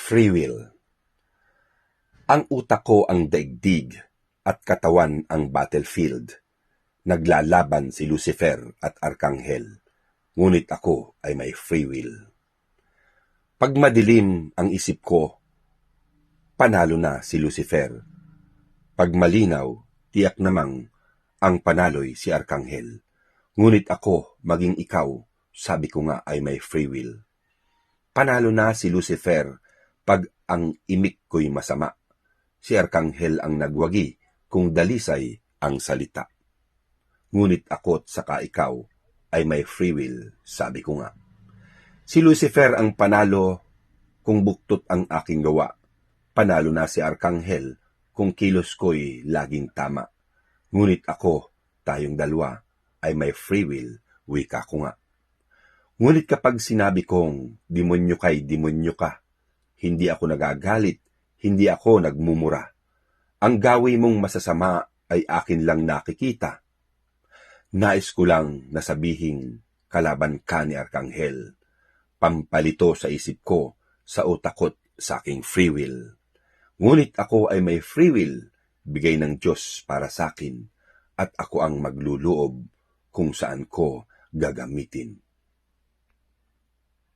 Free will. Ang utak ko ang daigdig at katawan ang battlefield. Naglalaban si Lucifer at Arkanghel, ngunit ako ay may free will. Pag madilim ang isip ko, panalo na si Lucifer. Pag malinaw, tiyak namang ang panalo'y si Arkanghel. Ngunit ako, maging ikaw, sabi ko nga ay may free will. Panalo na si Lucifer pag ang imik ko'y masama. Si Arkanghel ang nagwagi kung dalisay ang salita. Ngunit ako't saka ikaw ay may free will, sabi ko nga. Si Lucifer ang panalo kung buktot ang aking gawa. Panalo na si Arkanghel kung kilos ko'y laging tama. Ngunit ako, tayong dalawa, ay may free will, wika ko nga. Ngunit kapag sinabi kong demonyo kay demonyo ka, hindi ako nagagalit, hindi ako nagmumura. Ang gawin mong masasama ay akin lang nakikita. Nais ko lang na sabihing kalaban ka ni Arkanghel. Pampalito sa isip ko, sa utak ko't sa aking free will. Ngunit ako ay may free will, bigay ng Diyos para sa akin, at ako ang magluloob kung saan ko gagamitin.